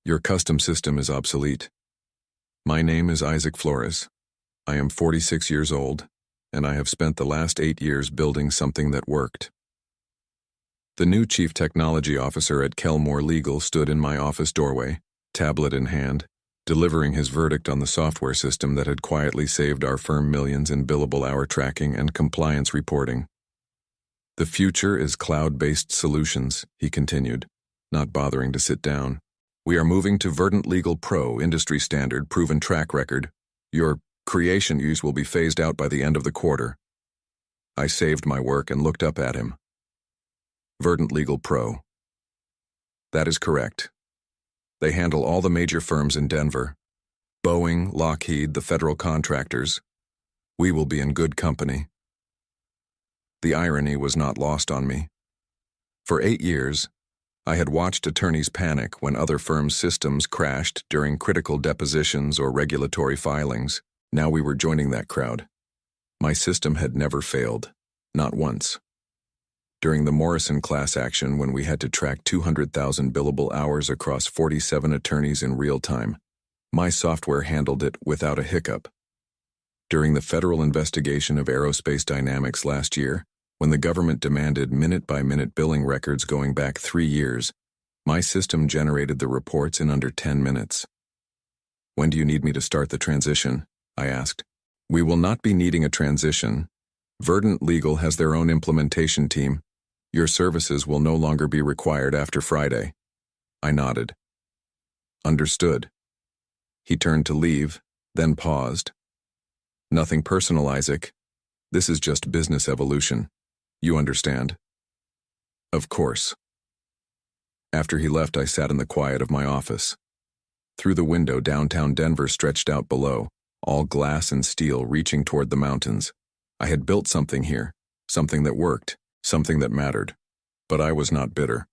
Your custom system is obsolete. My name is Isaac Flores. I am 46 years old, and I have spent the last 8 years building something that worked. The new chief technology officer at Kelmore Legal stood in my office doorway, tablet in hand, delivering his verdict on the software system that had quietly saved our firm millions in billable hour tracking and compliance reporting. The future is cloud-based solutions, he continued, not bothering to sit down. We are moving to Verdant Legal Pro, industry standard, proven track record. Your creation use will be phased out by the end of the quarter. I saved my work and looked up at him. Verdant Legal Pro. That is correct. They handle all the major firms in Denver. Boeing, Lockheed, the federal contractors. We will be in good company. The irony was not lost on me. For 8 years, I had watched attorneys panic when other firms' systems crashed during critical depositions or regulatory filings. Now we were joining that crowd. My system had never failed, not once. During the Morrison class action, when we had to track 200,000 billable hours across 47 attorneys in real time, my software handled it without a hiccup. During the federal investigation of Aerospace Dynamics last year, when the government demanded minute-by-minute billing records going back 3 years, my system generated the reports in under 10 minutes. When do you need me to start the transition? I asked. We will not be needing a transition. Verdant Legal has their own implementation team. Your services will no longer be required after Friday. I nodded. Understood. He turned to leave, then paused. Nothing personal, Isaac. This is just business evolution. You understand? Of course. After he left, I sat in the quiet of my office. Through the window, downtown Denver stretched out below, all glass and steel reaching toward the mountains. I had built something here, something that worked, something that mattered. But I was not bitter.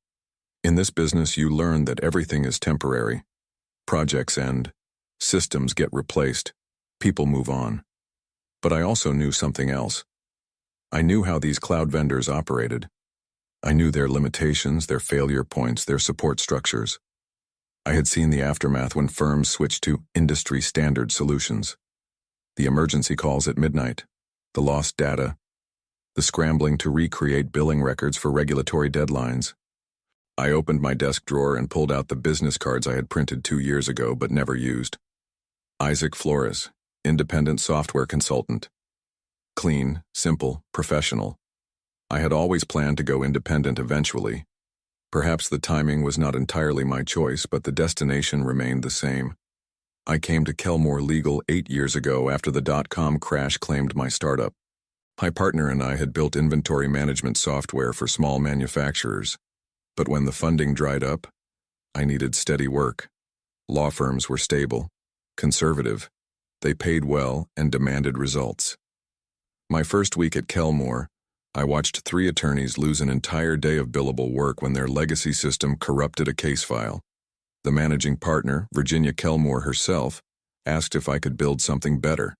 In this business, you learn that everything is temporary. Projects end, systems get replaced, people move on. But I also knew something else. I knew how these cloud vendors operated. I knew their limitations, their failure points, their support structures. I had seen the aftermath when firms switched to industry standard solutions. The emergency calls at midnight, the lost data, the scrambling to recreate billing records for regulatory deadlines. I opened my desk drawer and pulled out the business cards I had printed 2 years ago but never used. Isaac Flores, independent software consultant. Clean, simple, professional. I had always planned to go independent eventually. Perhaps the timing was not entirely my choice, but the destination remained the same. I came to Kelmore Legal 8 years ago after the dot-com crash claimed my startup. My partner and I had built inventory management software for small manufacturers. But when the funding dried up, I needed steady work. Law firms were stable, conservative. They paid well and demanded results. My first week at Kelmore, I watched 3 attorneys lose an entire day of billable work when their legacy system corrupted a case file. The managing partner, Virginia Kelmore herself, asked if I could build something better.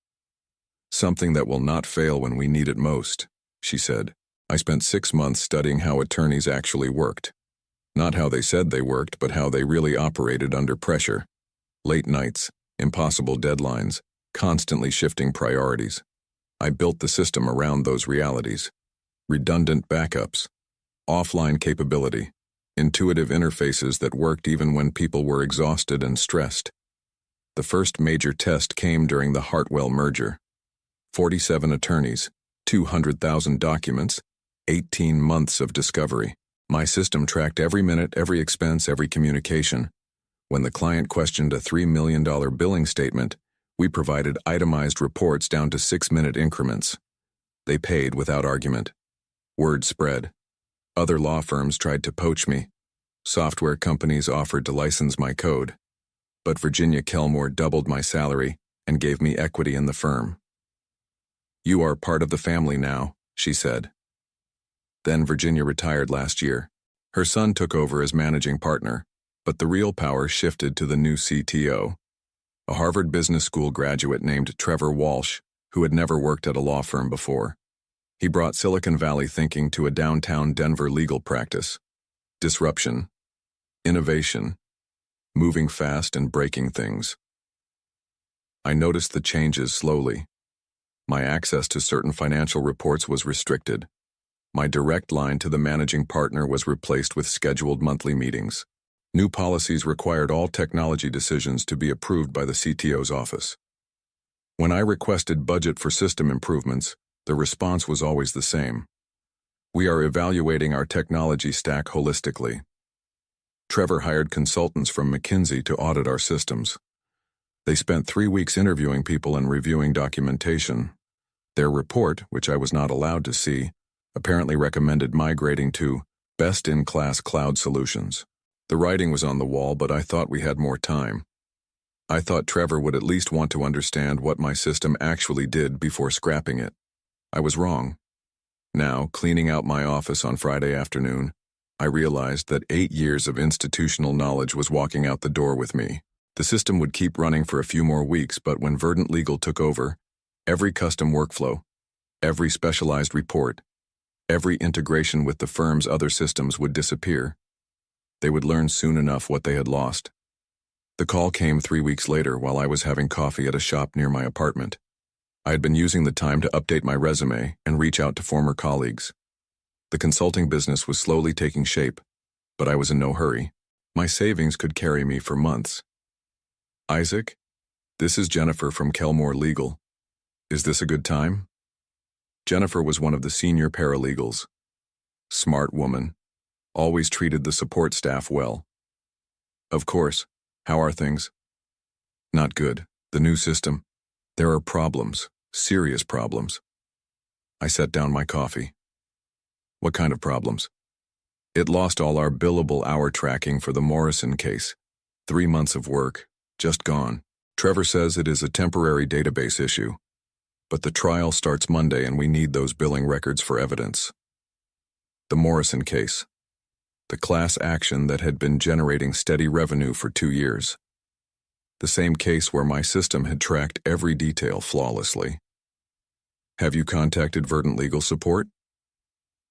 Something that will not fail when we need it most, she said. I spent 6 months studying how attorneys actually worked. Not how they said they worked, but how they really operated under pressure. Late nights, impossible deadlines, constantly shifting priorities. I built the system around those realities. Redundant backups, offline capability, intuitive interfaces that worked even when people were exhausted and stressed. The first major test came during the Hartwell merger. 47 attorneys, 200,000 documents, 18 months of discovery. My system tracked every minute, every expense, every communication. When the client questioned a $3 million billing statement, we provided itemized reports down to 6-minute increments. They paid without argument. Word spread. Other law firms tried to poach me. Software companies offered to license my code. But Virginia Kelmore doubled my salary and gave me equity in the firm. You are part of the family now, she said. Then Virginia retired last year. Her son took over as managing partner, but the real power shifted to the new CTO. A Harvard Business School graduate named Trevor Walsh, who had never worked at a law firm before. He brought Silicon Valley thinking to a downtown Denver legal practice. Disruption. Innovation. moving fast and breaking things. I noticed the changes slowly. My access to certain financial reports was restricted. My direct line to the managing partner was replaced with scheduled monthly meetings. New policies required all technology decisions to be approved by the CTO's office. When I requested budget for system improvements, the response was always the same. We are evaluating our technology stack holistically. Trevor hired consultants from McKinsey to audit our systems. They spent 3 weeks interviewing people and reviewing documentation. Their report, which I was not allowed to see, apparently recommended migrating to best-in-class cloud solutions. The writing was on the wall, but I thought we had more time. I thought Trevor would at least want to understand what my system actually did before scrapping it. I was wrong. Now, cleaning out my office on Friday afternoon, I realized that 8 years of institutional knowledge was walking out the door with me. The system would keep running for a few more weeks, but when Verdant Legal took over, every custom workflow, every specialized report, every integration with the firm's other systems would disappear. They would learn soon enough what they had lost. The call came 3 weeks later while I was having coffee at a shop near my apartment. I had been using the time to update my resume and reach out to former colleagues. The consulting business was slowly taking shape, but I was in no hurry. My savings could carry me for months. Isaac, this is Jennifer from Kelmore Legal. Is this a good time? Jennifer was one of the senior paralegals. Smart woman. Always treated the support staff well. Of course. How are things? Not good. The new system. There are problems. Serious problems. I set down my coffee. What kind of problems? It lost all our billable hour tracking for the Morrison case. 3 months of work. Just gone. Trevor says it is a temporary database issue. But the trial starts Monday and we need those billing records for evidence. The Morrison case. The class action that had been generating steady revenue for 2 years. The same case where my system had tracked every detail flawlessly. Have you contacted Verdant Legal Support?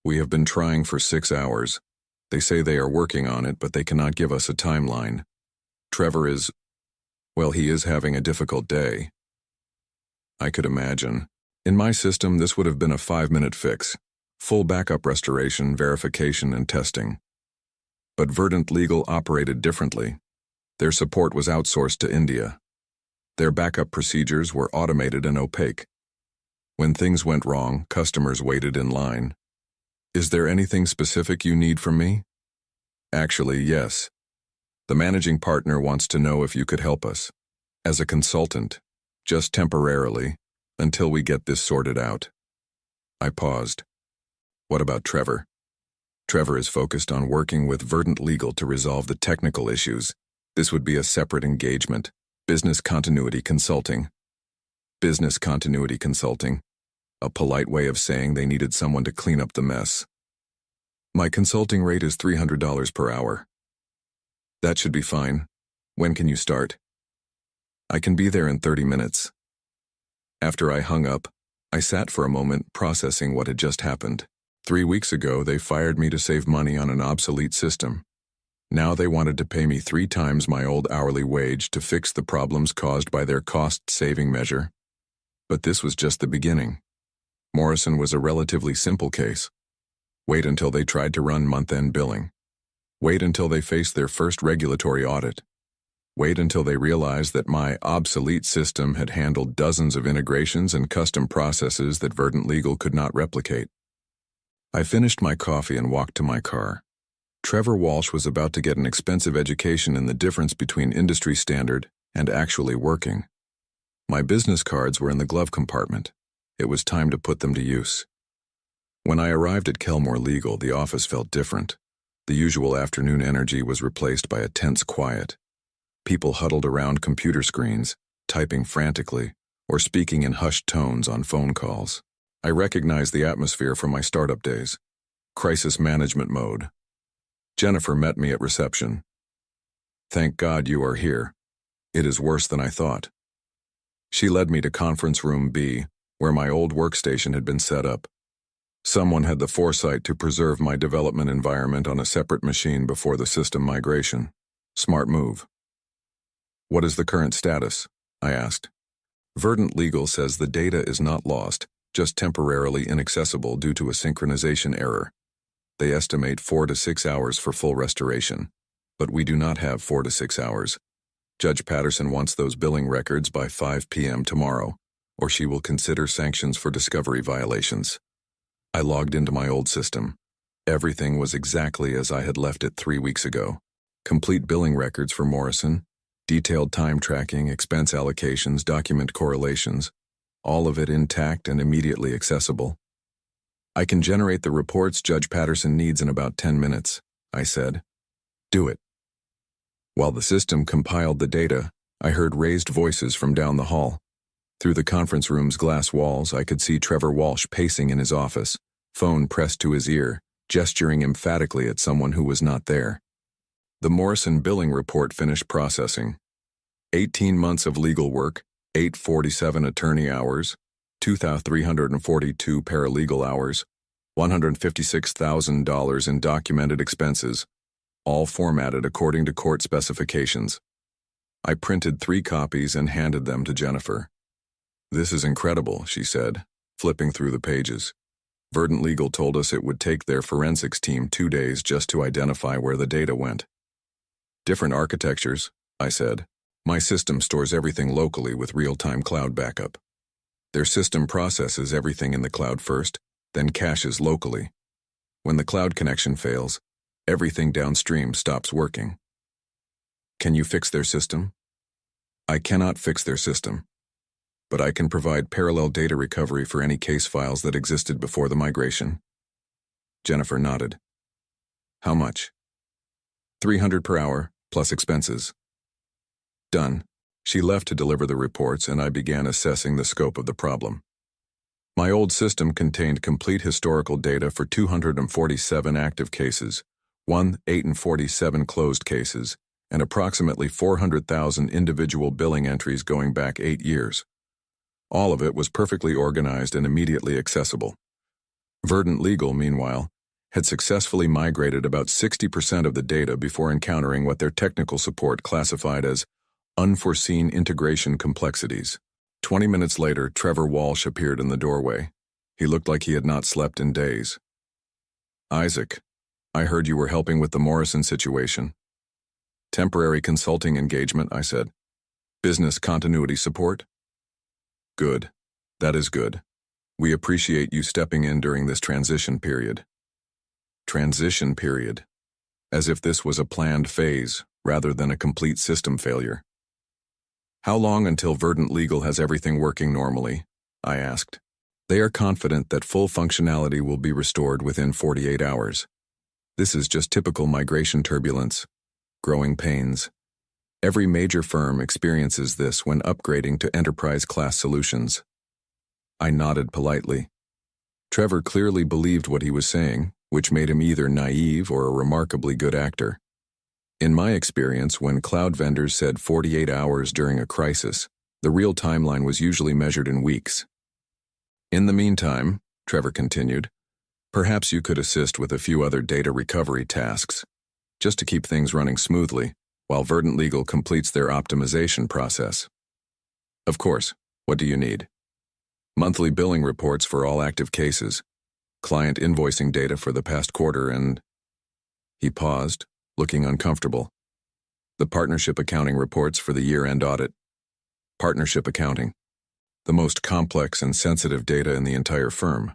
We have been trying for 6 hours. They say they are working on it, but they cannot give us a timeline. Trevor is, well, he is having a difficult day. I could imagine. In my system, this would have been a 5-minute fix. Full backup restoration, verification, and testing. But Verdant Legal operated differently. Their support was outsourced to India. Their backup procedures were automated and opaque. When things went wrong, customers waited in line. Is there anything specific you need from me? Actually, yes. The managing partner wants to know if you could help us. As a consultant, just temporarily, until we get this sorted out. I paused. What about Trevor? Trevor is focused on working with Verdant Legal to resolve the technical issues. This would be a separate engagement. Business continuity consulting. Business continuity consulting. A polite way of saying they needed someone to clean up the mess. My consulting rate is $300 per hour. That should be fine. When can you start? I can be there in 30 minutes. After I hung up, I sat for a moment processing what had just happened. 3 weeks ago, they fired me to save money on an obsolete system. Now they wanted to pay me 3 times my old hourly wage to fix the problems caused by their cost-saving measure. But this was just the beginning. Morrison was a relatively simple case. Wait until they tried to run month-end billing. Wait until they faced their first regulatory audit. Wait until they realized that my obsolete system had handled dozens of integrations and custom processes that Verdant Legal could not replicate. I finished my coffee and walked to my car. Trevor Walsh was about to get an expensive education in the difference between industry standard and actually working. My business cards were in the glove compartment. It was time to put them to use. When I arrived at Kelmore Legal, the office felt different. The usual afternoon energy was replaced by a tense quiet. People huddled around computer screens, typing frantically, or speaking in hushed tones on phone calls. I recognized the atmosphere from my startup days. Crisis management mode. Jennifer met me at reception. Thank God you are here. It is worse than I thought. She led me to conference room B, where my old workstation had been set up. Someone had the foresight to preserve my development environment on a separate machine before the system migration. Smart move. What is the current status? I asked. Verdant Legal says the data is not lost, just temporarily inaccessible due to a synchronization error. They estimate 4 to 6 hours for full restoration. But we do not have 4 to 6 hours. Judge Patterson wants those billing records by 5 p.m. tomorrow, or she will consider sanctions for discovery violations. I logged into my old system. Everything was exactly as I had left it 3 weeks ago. Complete billing records for Morrison, detailed time tracking, expense allocations, document correlations, all of it intact and immediately accessible. I can generate the reports Judge Patterson needs in about 10 minutes, I said. Do it. While the system compiled the data, I heard raised voices from down the hall. Through the conference room's glass walls, I could see Trevor Walsh pacing in his office, phone pressed to his ear, gesturing emphatically at someone who was not there. The Morrison billing report finished processing. 18 months of legal work, 847 attorney hours, 2,342 paralegal hours, $156,000 in documented expenses, all formatted according to court specifications. I printed 3 copies and handed them to Jennifer. This is incredible, she said, flipping through the pages. Verdant Legal told us it would take their forensics team 2 days just to identify where the data went. Different architectures, I said. My system stores everything locally with real-time cloud backup. Their system processes everything in the cloud first, then caches locally. When the cloud connection fails, everything downstream stops working. Can you fix their system? I cannot fix their system, but I can provide parallel data recovery for any case files that existed before the migration. Jennifer nodded. How much? $300 per hour, plus expenses. Done. She left to deliver the reports, and I began assessing the scope of the problem. My old system contained complete historical data for 247 active cases, 847 closed cases, and approximately 400,000 individual billing entries going back 8 years. All of it was perfectly organized and immediately accessible. Verdant Legal, meanwhile, had successfully migrated about 60% of the data before encountering what their technical support classified as unforeseen integration complexities. 20 minutes later, Trevor Walsh appeared in the doorway. He looked like he had not slept in days. Isaac, I heard you were helping with the Morrison situation. Temporary consulting engagement, I said. Business continuity support? Good. That is good. We appreciate you stepping in during this transition period. Transition period. As if this was a planned phase, rather than a complete system failure. How long until Verdant Legal has everything working normally? I asked. They are confident that full functionality will be restored within 48 hours. This is just typical migration turbulence. Growing pains. Every major firm experiences this when upgrading to enterprise-class solutions. I nodded politely. Trevor clearly believed what he was saying, which made him either naive or a remarkably good actor. In my experience, when cloud vendors said 48 hours during a crisis, the real timeline was usually measured in weeks. In the meantime, Trevor continued, perhaps you could assist with a few other data recovery tasks, just to keep things running smoothly, while Verdant Legal completes their optimization process. Of course, what do you need? Monthly billing reports for all active cases, client invoicing data for the past quarter, and... He paused, looking uncomfortable. The partnership accounting reports for the year-end audit. Partnership accounting. The most complex and sensitive data in the entire firm.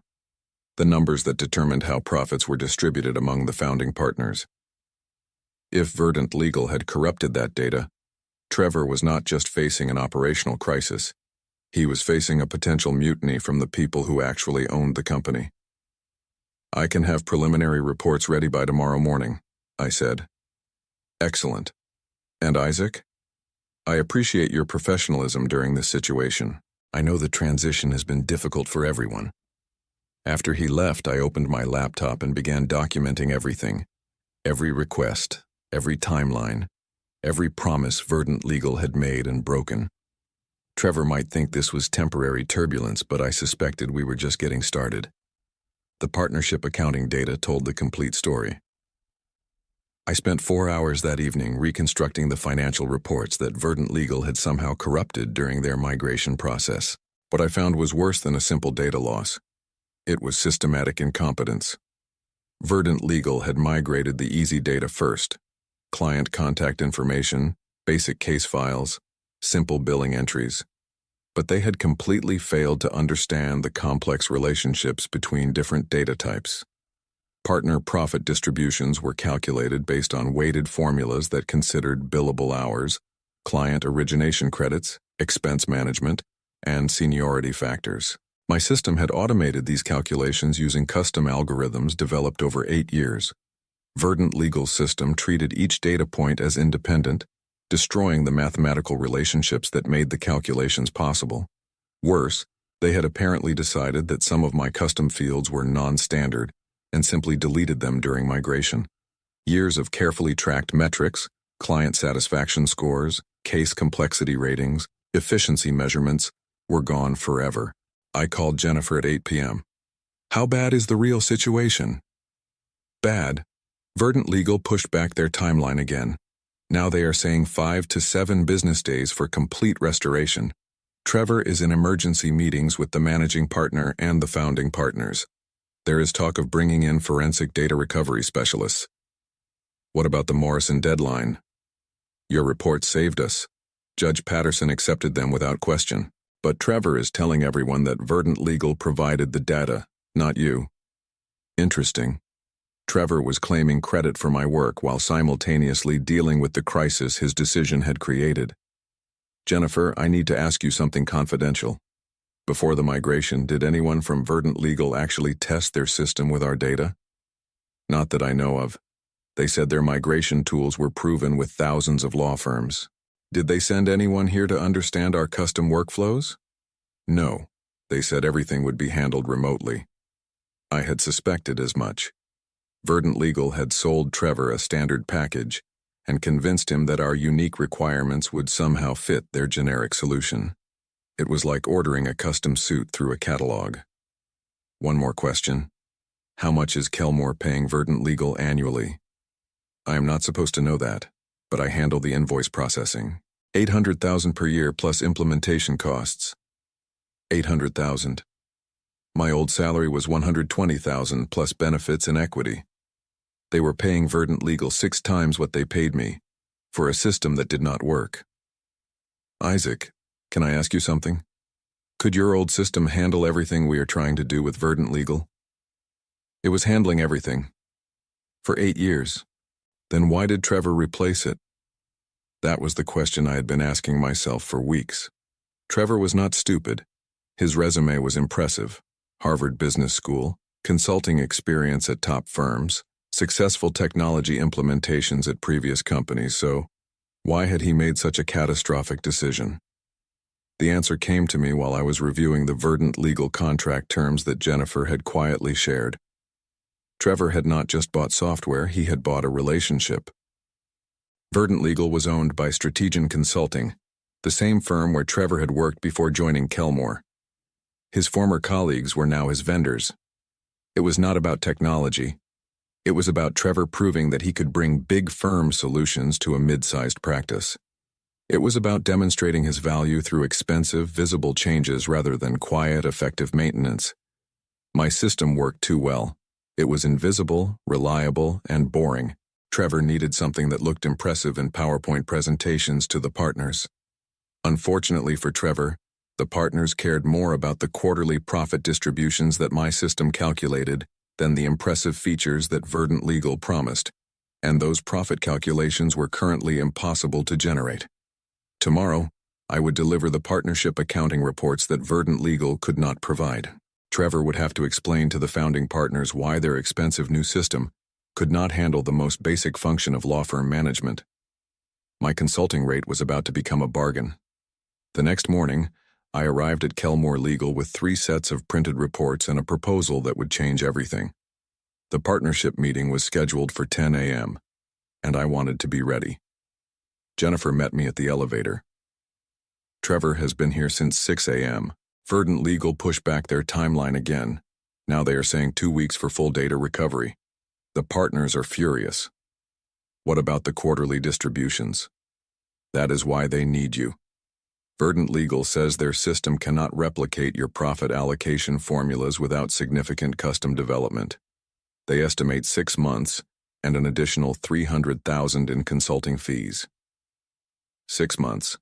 The numbers that determined how profits were distributed among the founding partners. If Verdant Legal had corrupted that data, Trevor was not just facing an operational crisis. He was facing a potential mutiny from the people who actually owned the company. I can have preliminary reports ready by tomorrow morning, I said. Excellent. And Isaac? I appreciate your professionalism during this situation. I know the transition has been difficult for everyone. After he left, I opened my laptop and began documenting everything. Every request, every timeline, every promise Verdant Legal had made and broken. Trevor might think this was temporary turbulence, but I suspected we were just getting started. The partnership accounting data told the complete story. I spent 4 hours that evening reconstructing the financial reports that Verdant Legal had somehow corrupted during their migration process. What I found was worse than a simple data loss. It was systematic incompetence. Verdant Legal had migrated the easy data first: client contact information, basic case files, simple billing entries. But they had completely failed to understand the complex relationships between different data types. Partner profit distributions were calculated based on weighted formulas that considered billable hours, client origination credits, expense management, and seniority factors. My system had automated these calculations using custom algorithms developed over 8 years. Verdant Legal's system treated each data point as independent, destroying the mathematical relationships that made the calculations possible. Worse, they had apparently decided that some of my custom fields were non-standard and simply deleted them during migration. Years of carefully tracked metrics, client satisfaction scores, case complexity ratings, efficiency measurements were gone forever. I called Jennifer at 8 p.m. "How bad is the real situation?" "Bad." Verdant Legal pushed back their timeline again. Now they are saying 5 to 7 business days for complete restoration. Trevor is in emergency meetings with the managing partner and the founding partners. There is talk of bringing in forensic data recovery specialists. What about the Morrison deadline? Your report saved us. Judge Patterson accepted them without question. But Trevor is telling everyone that Verdant Legal provided the data, not you. Interesting. Trevor was claiming credit for my work while simultaneously dealing with the crisis his decision had created. Jennifer, I need to ask you something confidential. Before the migration, did anyone from Verdant Legal actually test their system with our data? Not that I know of. They said their migration tools were proven with thousands of law firms. Did they send anyone here to understand our custom workflows? No. They said everything would be handled remotely. I had suspected as much. Verdant Legal had sold Trevor a standard package and convinced him that our unique requirements would somehow fit their generic solution. It was like ordering a custom suit through a catalog. One more question. How much is Kelmore paying Verdant Legal annually? I am not supposed to know that, but I handle the invoice processing. $800,000 per year plus implementation costs. $800,000. My old salary was $120,000 plus benefits and equity. They were paying Verdant Legal 6 times what they paid me, for a system that did not work. Isaac, can I ask you something? Could your old system handle everything we are trying to do with Verdant Legal? It was handling everything. For 8 years. Then why did Trevor replace it? That was the question I had been asking myself for weeks. Trevor was not stupid. His resume was impressive. Harvard Business School, consulting experience at top firms, successful technology implementations at previous companies, so why had he made such a catastrophic decision? The answer came to me while I was reviewing the Verdant Legal contract terms that Jennifer had quietly shared. Trevor had not just bought software, he had bought a relationship. Verdant Legal was owned by Strategian Consulting, the same firm where Trevor had worked before joining Kelmore. His former colleagues were now his vendors. It was not about technology. It was about Trevor proving that he could bring big firm solutions to a mid-sized practice. It was about demonstrating his value through expensive, visible changes rather than quiet, effective maintenance. My system worked too well. It was invisible, reliable, and boring. Trevor needed something that looked impressive in PowerPoint presentations to the partners. Unfortunately for Trevor, the partners cared more about the quarterly profit distributions that my system calculated than the impressive features that Verdant Legal promised, and those profit calculations were currently impossible to generate. Tomorrow, I would deliver the partnership accounting reports that Verdant Legal could not provide. Trevor would have to explain to the founding partners why their expensive new system could not handle the most basic function of law firm management. My consulting rate was about to become a bargain. The next morning, I arrived at Kelmore Legal with 3 sets of printed reports and a proposal that would change everything. The partnership meeting was scheduled for 10 a.m., and I wanted to be ready. Jennifer met me at the elevator. Trevor has been here since 6 a.m. Verdant Legal pushed back their timeline again. Now they are saying 2 weeks for full data recovery. The partners are furious. What about the quarterly distributions? That is why they need you. Verdant Legal says their system cannot replicate your profit allocation formulas without significant custom development. They estimate 6 months and an additional $300,000 in consulting fees. 6 months.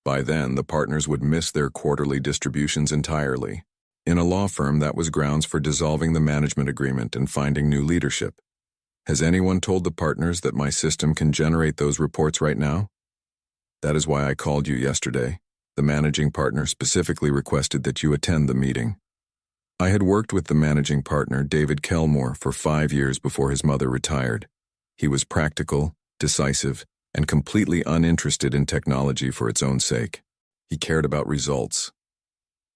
By then, the partners would miss their quarterly distributions entirely. In a law firm, that was grounds for dissolving the management agreement and finding new leadership. Has anyone told the partners that my system can generate those reports right now? That is why I called you yesterday. The managing partner specifically requested that you attend the meeting. I had worked with the managing partner, David Kelmore, for 5 years before his mother retired. He was practical, decisive, and completely uninterested in technology for its own sake. He cared about results.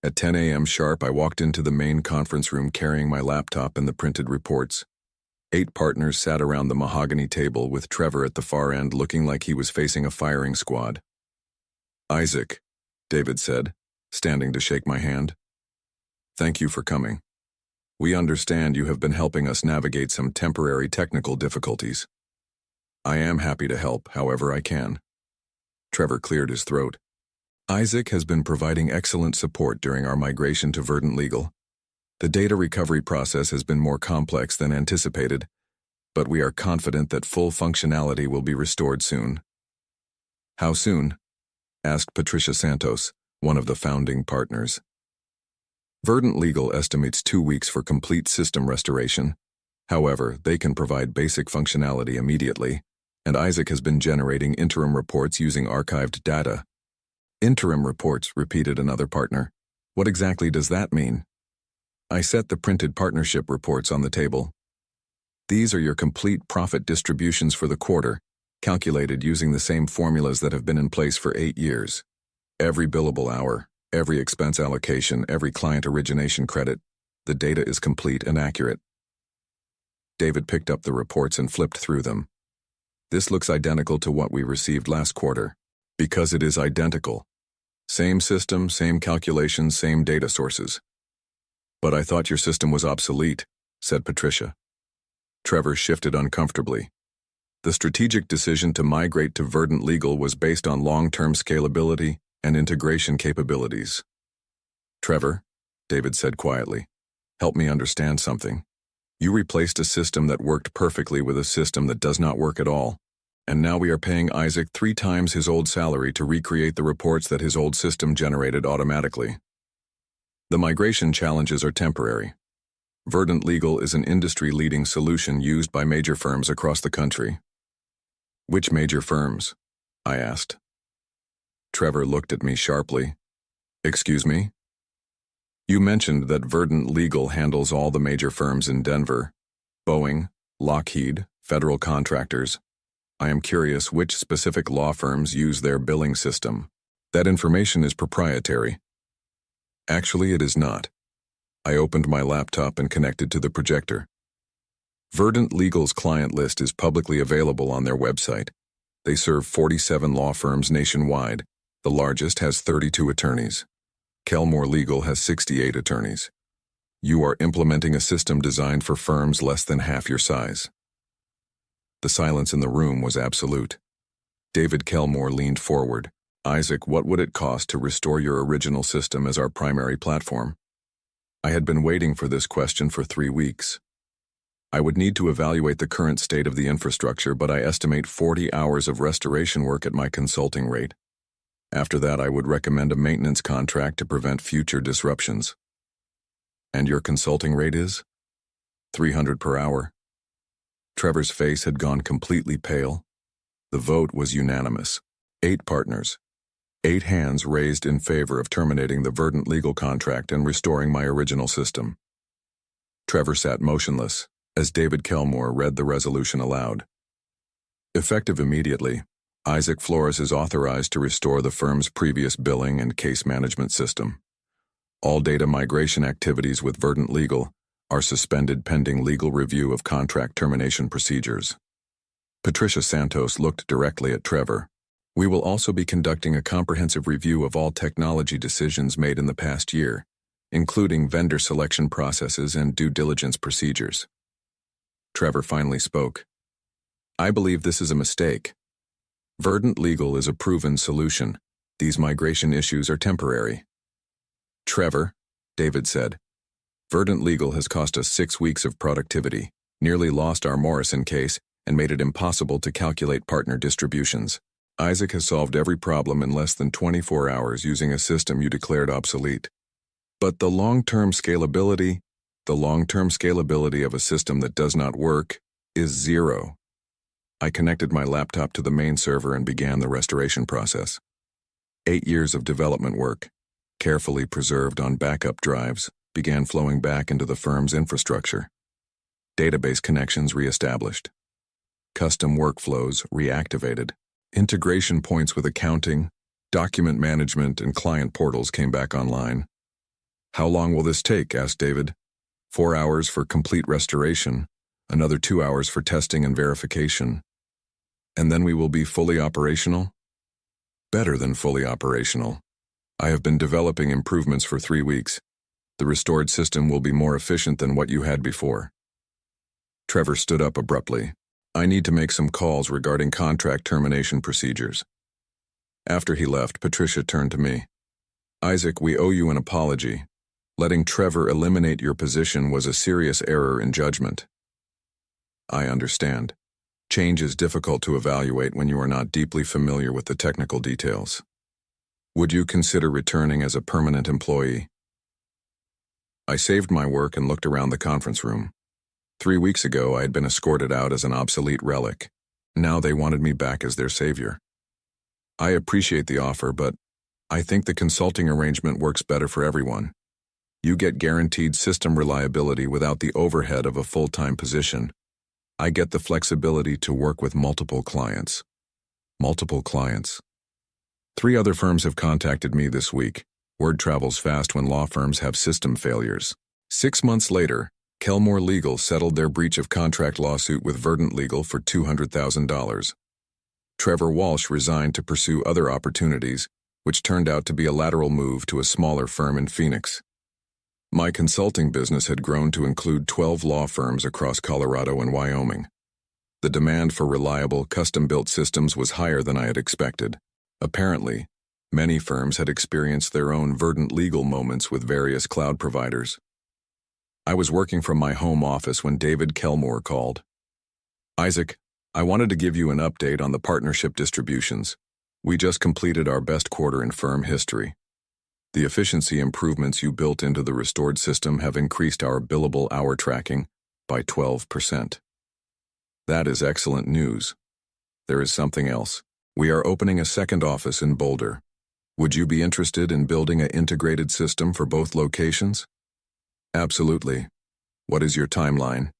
At 10 a.m. sharp, I walked into the main conference room carrying my laptop and the printed reports. 8 partners sat around the mahogany table with Trevor at the far end looking like he was facing a firing squad. "Isaac," David said, standing to shake my hand. "Thank you for coming. We understand you have been helping us navigate some temporary technical difficulties. I am happy to help however I can." Trevor cleared his throat. "Isaac has been providing excellent support during our migration to Verdant Legal. The data recovery process has been more complex than anticipated, but we are confident that full functionality will be restored soon." "How soon?" asked Patricia Santos, one of the founding partners. Verdant Legal estimates 2 weeks for complete system restoration. However, they can provide basic functionality immediately, and Isaac has been generating interim reports using archived data. "Interim reports," repeated another partner. "What exactly does that mean?" I set the printed partnership reports on the table. "These are your complete profit distributions for the quarter, calculated using the same formulas that have been in place for 8 years. Every billable hour, every expense allocation, every client origination credit. The data is complete and accurate." David picked up the reports and flipped through them. "This looks identical to what we received last quarter." "Because it is identical. Same system, same calculations, same data sources." "But I thought your system was obsolete," said Patricia. Trevor shifted uncomfortably. "The strategic decision to migrate to Verdant Legal was based on long-term scalability and integration capabilities." "Trevor," David said quietly, "help me understand something. You replaced a system that worked perfectly with a system that does not work at all, and now we are paying Isaac 3 times his old salary to recreate the reports that his old system generated automatically. The migration challenges are temporary. Verdant Legal is an industry-leading solution used by major firms across the country." "Which major firms?" I asked. Trevor looked at me sharply. "Excuse me?" "You mentioned that Verdant Legal handles all the major firms in Denver. Boeing, Lockheed, federal contractors. I am curious which specific law firms use their billing system. That information is proprietary." "Actually, it is not." I opened my laptop and connected to the projector. Verdant Legal's client list is publicly available on their website. They serve 47 law firms nationwide. The largest has 32 attorneys. Kelmore Legal has 68 attorneys. You are implementing a system designed for firms less than half your size. The silence in the room was absolute. David Kelmore leaned forward. "Isaac, what would it cost to restore your original system as our primary platform?" I had been waiting for this question for 3 weeks. "I would need to evaluate the current state of the infrastructure, but I estimate 40 hours of restoration work at my consulting rate. After that, I would recommend a maintenance contract to prevent future disruptions." "And your consulting rate is?" $300 per hour. Trevor's face had gone completely pale. The vote was unanimous. 8 partners. 8 hands raised in favor of terminating the Verdant Legal contract and restoring my original system. Trevor sat motionless as David Kelmore read the resolution aloud. "Effective immediately, Isaac Flores is authorized to restore the firm's previous billing and case management system. All data migration activities with Verdant Legal are suspended pending legal review of contract termination procedures." Patricia Santos looked directly at Trevor. "We will also be conducting a comprehensive review of all technology decisions made in the past year, including vendor selection processes and due diligence procedures." Trevor finally spoke. I believe this is a mistake. Verdant Legal is a proven solution. These migration issues are temporary. Trevor, David said, Verdant Legal has cost us 6 weeks of productivity, nearly lost our Morrison case, and made it impossible to calculate partner distributions. Isaac has solved every problem in less than 24 hours using a system you declared obsolete. But the long-term scalability of a system that does not work is zero. I connected my laptop to the main server and began the restoration process. 8 years of development work, carefully preserved on backup drives, began flowing back into the firm's infrastructure. Database connections reestablished. Custom workflows reactivated. Integration points with accounting, document management, and client portals came back online. How long will this take? Asked David. 4 hours for complete restoration, another 2 hours for testing and verification. And then we will be fully operational? Better than fully operational. I have been developing improvements for 3 weeks. The restored system will be more efficient than what you had before. Trevor stood up abruptly. I need to make some calls regarding contract termination procedures. After he left, Patricia turned to me. Isaac, we owe you an apology. Letting Trevor eliminate your position was a serious error in judgment. I understand. Change is difficult to evaluate when you are not deeply familiar with the technical details. Would you consider returning as a permanent employee? I saved my work and looked around the conference room. 3 weeks ago, I had been escorted out as an obsolete relic. Now they wanted me back as their savior. I appreciate the offer, but I think the consulting arrangement works better for everyone. You get guaranteed system reliability without the overhead of a full-time position. I get the flexibility to work with multiple clients. 3 other firms have contacted me this week. Word travels fast when law firms have system failures. 6 months later, Kelmore Legal settled their breach of contract lawsuit with Verdant Legal for $200,000. Trevor Walsh resigned to pursue other opportunities, which turned out to be a lateral move to a smaller firm in Phoenix. My consulting business had grown to include 12 law firms across Colorado and Wyoming. The demand for reliable, custom-built systems was higher than I had expected. Apparently, many firms had experienced their own Verdant Legal moments with various cloud providers. I was working from my home office when David Kelmore called. Isaac, I wanted to give you an update on the partnership distributions. We just completed our best quarter in firm history. The efficiency improvements you built into the restored system have increased our billable hour tracking by 12%. That is excellent news. There is something else. We are opening a second office in Boulder. Would you be interested in building an integrated system for both locations? Absolutely. What is your timeline?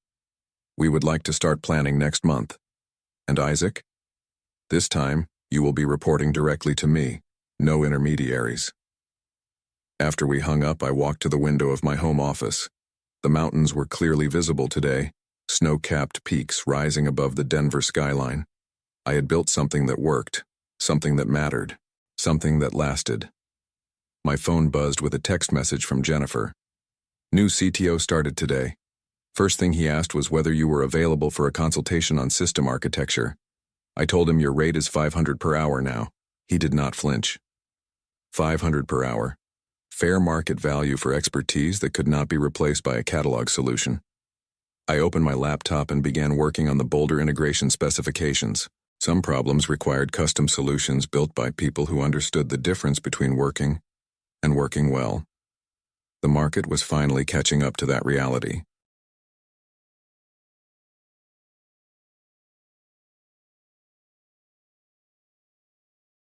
We would like to start planning next month. And Isaac? This time, you will be reporting directly to me, no intermediaries. After we hung up, I walked to the window of my home office. The mountains were clearly visible today, snow-capped peaks rising above the Denver skyline. I had built something that worked, something that mattered, something that lasted. My phone buzzed with a text message from Jennifer. New CTO started today. First thing he asked was whether you were available for a consultation on system architecture. I told him your rate is $500 per hour now. He did not flinch. $500 per hour. Fair market value for expertise that could not be replaced by a catalog solution. I opened my laptop and began working on the Boulder integration specifications. Some problems required custom solutions built by people who understood the difference between working and working well. The market was finally catching up to that reality.